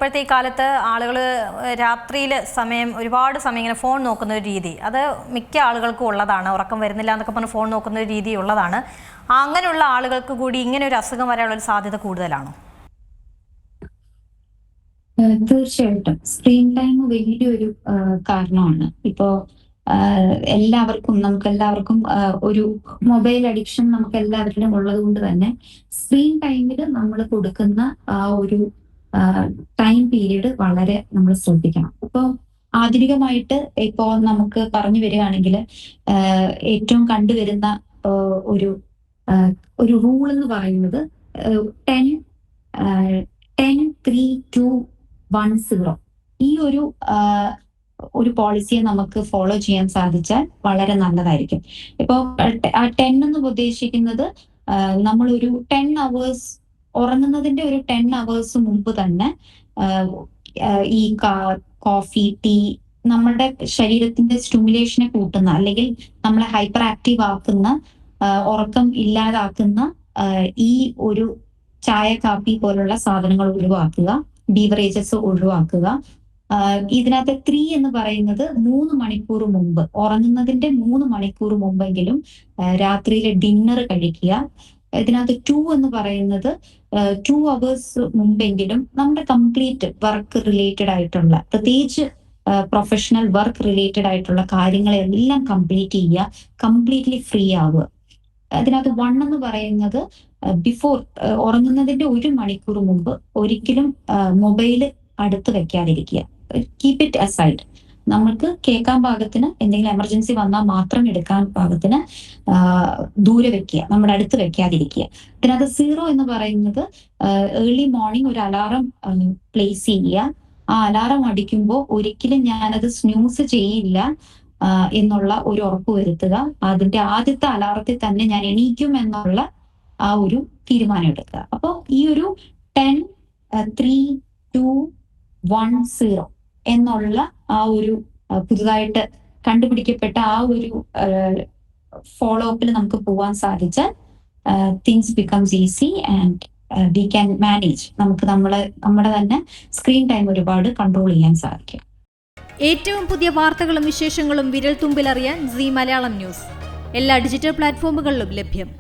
ഇപ്പോഴത്തെ ഈ കാലത്ത് ആളുകൾ രാത്രിയിൽ ഒരുപാട് സമയം ഇങ്ങനെ ഫോൺ നോക്കുന്ന ഒരു രീതി, അത് മിക്ക ആളുകൾക്കും ഉള്ളതാണ്. ഉറക്കം വരുന്നില്ല എന്നൊക്കെ പറഞ്ഞ് ഫോൺ നോക്കുന്ന ഒരു രീതി ഉള്ളതാണ്. അങ്ങനെയുള്ള ആളുകൾക്ക് കൂടി ഇങ്ങനെ ഒരു അസുഖം വരാനുള്ള ഒരു സാധ്യത കൂടുതലാണോ? തീർച്ചയായിട്ടും സ്ക്രീൻ ടൈം വലിയൊരു കാരണമാണ്. ഇപ്പോ നമുക്കെല്ലാവർക്കും ഒരു മൊബൈൽ അഡിക്ഷൻ നമുക്ക് എല്ലാവരിലും ഉള്ളത് കൊണ്ട് തന്നെ സ്ക്രീൻ ടൈമിൽ നമ്മൾ കൊടുക്കുന്ന ആ ഒരു ടൈം പീരീഡ് വളരെ നമ്മൾ ശ്രദ്ധിക്കണം. ഇപ്പോൾ ആധുനികമായിട്ട് ഇപ്പോ നമുക്ക് പറഞ്ഞു വരികയാണെങ്കിൽ ഏറ്റവും കണ്ടുവരുന്ന ഒരു ഒരു റൂൾ എന്ന് പറയുന്നത് 10-3-2-1-0 ഈ ഒരു പോളിസിയെ നമുക്ക് ഫോളോ ചെയ്യാൻ സാധിച്ചാൽ വളരെ നല്ലതായിരിക്കും. ഇപ്പോ 10 എന്ന് ഉദ്ദേശിക്കുന്നത് നമ്മൾ ഒരു 10 അവേഴ്സ് ഉറങ്ങുന്നതിന്റെ ഒരു 10 അവേഴ്സ് മുമ്പ് തന്നെ ഈ കോഫി, ടീ നമ്മുടെ ശരീരത്തിന്റെ സ്റ്റിമുലേഷനെ കൂട്ടുന്ന അല്ലെങ്കിൽ നമ്മളെ ഹൈപ്പർ ആക്റ്റീവ് ആക്കുന്ന, ഉറക്കം ഇല്ലാതാക്കുന്ന ഈ ഒരു ചായ, കാപ്പി പോലുള്ള സാധനങ്ങൾ ഒഴിവാക്കുക, ബീവറേജസ് ഒഴിവാക്കുക. ഇതിനകത്ത് 3 എന്ന് പറയുന്നത് 3 മണിക്കൂർ മുമ്പ്, ഉറങ്ങുന്നതിന്റെ 3 മണിക്കൂർ മുമ്പെങ്കിലും രാത്രിയിലെ ഡിന്നർ കഴിക്കുക. ഇതിനകത്ത് 2 എന്ന് പറയുന്നത് 2 അവേഴ്സ് മുമ്പെങ്കിലും നമ്മുടെ കംപ്ലീറ്റ് വർക്ക് റിലേറ്റഡ് ആയിട്ടുള്ള, പ്രത്യേകിച്ച് പ്രൊഫഷണൽ വർക്ക് റിലേറ്റഡ് ആയിട്ടുള്ള കാര്യങ്ങളെല്ലാം കംപ്ലീറ്റ് ചെയ്യുക, കംപ്ലീറ്റ്ലി ഫ്രീ ആവുക. അതിനകത്ത് 1 എന്ന് പറയുന്നത് ബിഫോർ ഉറങ്ങുന്നതിന്റെ 1 മണിക്കൂർ മുമ്പ് ഒരിക്കലും മൊബൈല് അടുത്ത് വെക്കാതിരിക്കുക. Keep it aside. നമുക്ക് കേൾക്കാൻ പാകത്തിന്, എന്തെങ്കിലും എമർജൻസി വന്നാൽ മാത്രം എടുക്കാൻ പാകത്തിന് ദൂരെ വെക്കുക, നമ്മുടെ അടുത്ത് വെക്കാതിരിക്കുക. ഇതിനകത്ത് 0 എന്ന് പറയുന്നത് ഏർലി മോർണിംഗ് ഒരു അലാറം പ്ലേസ് ചെയ്യുക. ആ അലാറം അടിക്കുമ്പോൾ ഒരിക്കലും ഞാനത് സ്നൂസ് ചെയ്യില്ല എന്നുള്ള ഒരു ഉറപ്പ് വരുത്തുക. അതിന്റെ ആദ്യത്തെ അലാറത്തിൽ തന്നെ ഞാൻ എണീക്കും എന്നുള്ള ആ ഒരു തീരുമാനം എടുക്കുക. അപ്പോൾ ഈ ഒരു 10-3-2-1-0 എന്നുള്ള ആ ഒരു പുതുതായിട്ട് കണ്ടുപിടിക്കപ്പെട്ട ആ ഒരു ഫോളോ അപ്പിൽ നമുക്ക് പോവാൻ സാധിച്ചാൽ things becomes easy and we can manage. നമുക്ക് നമ്മുടെ തന്നെ സ്ക്രീൻ ടൈം ഒരുപാട് കൺട്രോൾ ചെയ്യാൻ സാധിക്കും. ഏറ്റവും പുതിയ വാർത്തകളും വിശേഷങ്ങളും വിരൽ തുമ്പിലറിയാൻ സീ മലയാളം ന്യൂസ് എല്ലാ ഡിജിറ്റൽ പ്ലാറ്റ്ഫോമുകളിലും ലഭ്യം.